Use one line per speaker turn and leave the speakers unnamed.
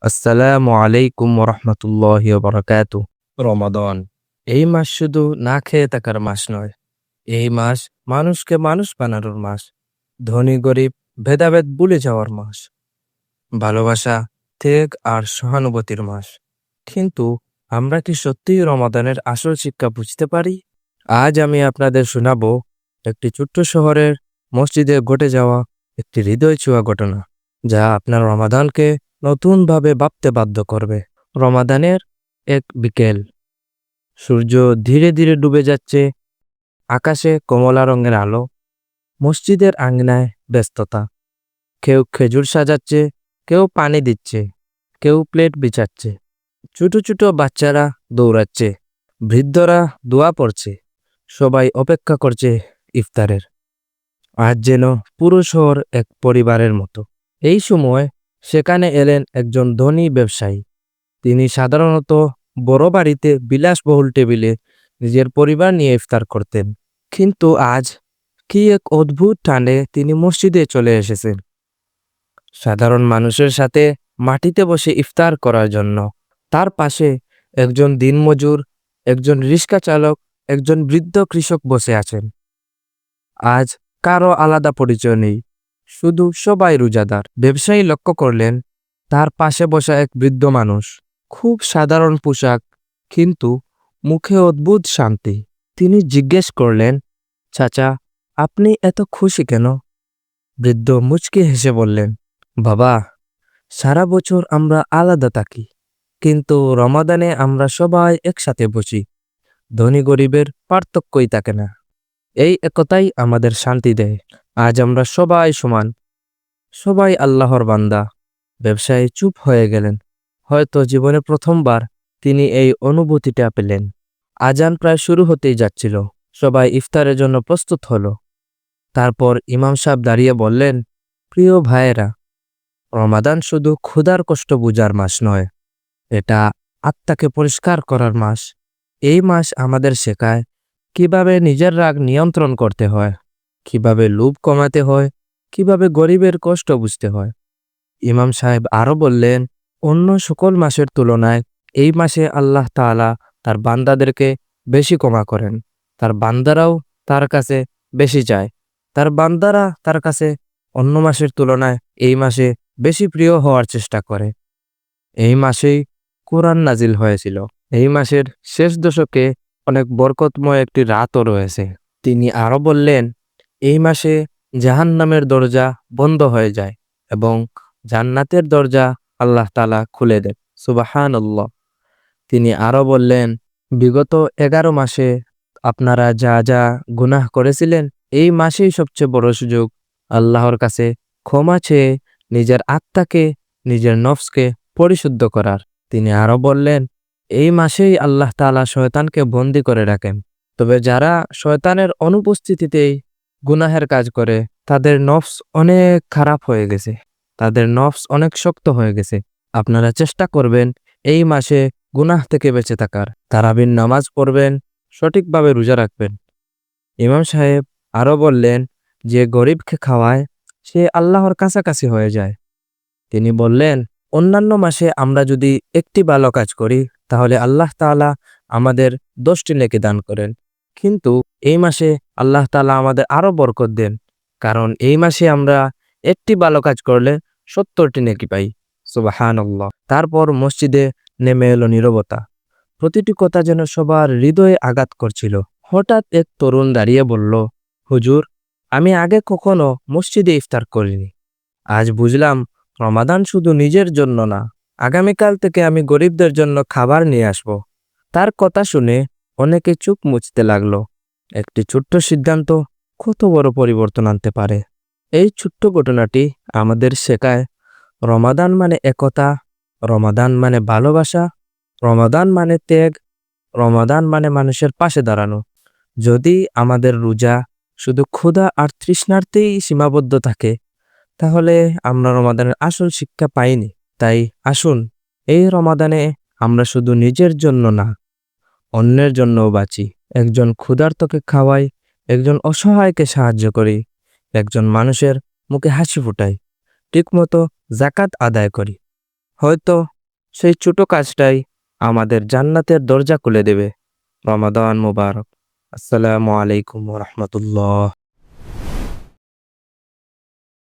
আসসালামু আলাইকুম রহমতুল্লাহি বারাকাতু। রমাদান এই মাস শুধু না খেয়ে থাকার মাস নয়, এই মাস মানুষকে মানুষ বানানোর মাস, ধনী গরিব ভেদাভেদ ভুলে যাওয়ার মাস, ভালোবাসা, ত্যাগ আর সহানুভূতির মাস। কিন্তু আমরা কি সত্যিই রমাদানের আসল শিক্ষা বুঝতে পারি? আজ আমি আপনাদের শোনাবো একটি ছোট্ট শহরের মসজিদে ঘটে যাওয়া একটি হৃদয় ছোঁয়া ঘটনা, যা আপনার রমাদানকে নতুনভাবে ভাবতে বাধ্য করবে। রমাদানের এক বিকেল, সূর্য ধীরে ধীরে ডুবে যাচ্ছে, আকাশে কমলা রঙের আলো, মসজিদের আঙ্গনায় ব্যস্ততা। কেউ খেজুর সাজাচ্ছে, কেউ পানি দিচ্ছে, কেউ প্লেট বিছাচ্ছে। ছোট ছোট বাচ্চারা দৌড়াচ্ছে, বৃদ্ধরা দোয়া পড়ছে, সবাই অপেক্ষা করছে ইফতারের। আজ যেন পুরো শহর এক পরিবারের মতো। এই সময় সেখানে এলেন একজন ধনী ব্যবসায়ী। তিনি সাধারণত বড় বাড়িতে বিলাসবহুল টেবিলে নিজের পরিবার নিয়ে ইফতার করতেন, কিন্তু আজ কি এক অদ্ভুত টানে তিনি মসজিদে চলে এসেছেন, সাধারণ মানুষের সাথে মাটিতে বসে ইফতার করার জন্য। তার পাশে একজন দিনমজুর, একজন রিক্সা চালক, একজন বৃদ্ধ কৃষক বসে আছেন। আজ কারো আলাদা পরিচয় নেই, শুধু সবাই রোজাদার। ব্যবসায়ী লক্ষ্য করলেন তার পাশে বসা এক বৃদ্ধ মানুষ, খুব সাধারণ পোশাক, কিন্তু মুখে অদ্ভুত শান্তি। তিনি জিজ্ঞেস করলেন, চাচা, আপনি এত খুশি কেন? বৃদ্ধ মুচকি হেসে বললেন, বাবা, সারা বছর আমরা আলাদা থাকি, কিন্তু রমাদানে আমরা সবাই একসাথে বসি। ধনী গরিবের পার্থক্যই থাকে না, এই একতাই আমাদের শান্তি দেয়। আজ আমরা সবাই সমান, সবাই আল্লাহর বান্দা। ব্যবসায়ী চুপ হয়ে গেলেন, হয়তো জীবনে প্রথমবার তিনি এই অনুভূতিটা পেলেন। আজান প্রায় শুরু হতেই যাচ্ছিল, সবাই ইফতারের জন্য প্রস্তুত হলো। তারপর ইমাম সাহেব দাঁড়িয়ে বললেন, প্রিয় ভাইয়েরা, রমাদান শুধু ক্ষুধার কষ্ট বুঝার মাস নয়, এটা আত্মাকে পরিষ্কার করার মাস। এই মাস আমাদের শেখায় কিভাবে নিজের রাগ নিয়ন্ত্রণ করতে হয়, কিভাবে লোভ কমাতে হয়, কিভাবে গরিবের কষ্ট বুঝতে হয়। ইমাম সাহেব আরো বললেন, অন্য সকল মাসের তুলনায় এই মাসে আল্লাহ তাআলা তার বান্দাদেরকে বেশি ক্ষমা করেন। তার বান্দারাও তার কাছে বেশি চায়। তার বান্দারা তার কাছে অন্য মাসের তুলনায় এই মাসে বেশি প্রিয় হওয়ার চেষ্টা করে। এই মাসেই কোরআন নাজিল হয়েছিল। এই মাসের শেষ দশকে অনেক বরকতময় একটি রাতও রয়েছে। তিনি আরো বললেন, এই মাসে জাহান্নামের দরজা বন্ধ হয়ে যায় এবং জান্নাতের দরজা আল্লাহ তাআলা খুলে দেন। সুবহানাল্লাহ। তিনি আরো বললেন, বিগত 11 মাসে আপনারা যা যা গুনাহ করেছিলেন, এই মাসেই সবচেয়ে বড় সুযোগ আল্লাহর কাছে ক্ষমা চেয়ে নিজের আত্মাকে, নিজের নফসকে পরিশুদ্ধ করার। তিনি আরো বললেন, এই মাসেই আল্লাহ তাআলা শয়তানকে বন্দী করে রাখেন। তবে যারা শয়তানের অনুপস্থিতিতেই গুনাহের কাজ করে, তাদের নফস অনেক খারাপ হয়ে গেছে, তাদের নফস অনেক শক্ত হয়ে গেছে। আপনারা চেষ্টা করবেন এই মাসে গুনাহ থেকে বেঁচে থাকার। তারাবির নামাজ পড়বেন, সঠিকভাবে রোজা রাখবেন। ইমাম সাহেব আরো বললেন, যে গরিবকে খাওয়ায় সে আল্লাহর কাছাকাছি হয়ে যায়। তিনি বললেন, অন্যান্য মাসে আমরা যদি একটি ভালো কাজ করি, তাহলে আল্লাহ তাআলা আমাদের 10টি নেকি দান করেন, কিন্তু এই মাসে আল্লাহ তাআলা আমাদের আরো বরকত দেন, কারণ এই মাসে আমরা একটি ভালো কাজ করলে 70টি নেকি পাই। সুবহানাল্লাহ। তারপর মসজিদে নেমে এলো নীরবতা। প্রতিটি কথা যেন সবার হৃদয়ে আঘাত করছিল। হঠাৎ এক তরুণ দাঁড়িয়ে বলল, হুজুর, আমি আগে কখনো মসজিদে ইফতার করিনি। আজ বুঝলাম রমাদান শুধু নিজের জন্য না, আগামীকাল থেকে আমি গরিবদের জন্য খাবার নিয়ে আসব। তার কথা শুনে অনেকে চোখ মুছতে লাগলো। একটি ছোট্ট সিদ্ধান্ত কত বড় পরিবর্তন আনতে পারে। এই ছোট্ট ঘটনাটি আমাদের শেখায়, রমাদান মানে একতা, রমাদান মানে ভালোবাসা, রমাদান মানে ত্যাগ, রমাদান মানে মানুষের পাশে দাঁড়ানো। যদি আমাদের রোজা শুধু ক্ষুধা আর তৃষ্ণার্তেই সীমাবদ্ধ থাকে, তাহলে আমরা রমাদানের আসল শিক্ষা পাইনি। তাই আসুন, এই রমাদানে আমরা শুধু নিজের জন্য না, অন্যের জন্যও বাঁচি। একজন ক্ষুধার্তকে খাওয়াই, একজন অসহায়কে সাহায্য করি, একজন মানুষের মুখে হাসি ফুটাই, ঠিকমতো যাকাত আদায় করি। হয়তো সেই ছোট কাজটাই আমাদের জান্নাতের দরজা খুলে দেবে। রমাদান মুবারক। আসসালামু আলাইকুম ওয়া রাহমাতুল্লাহ।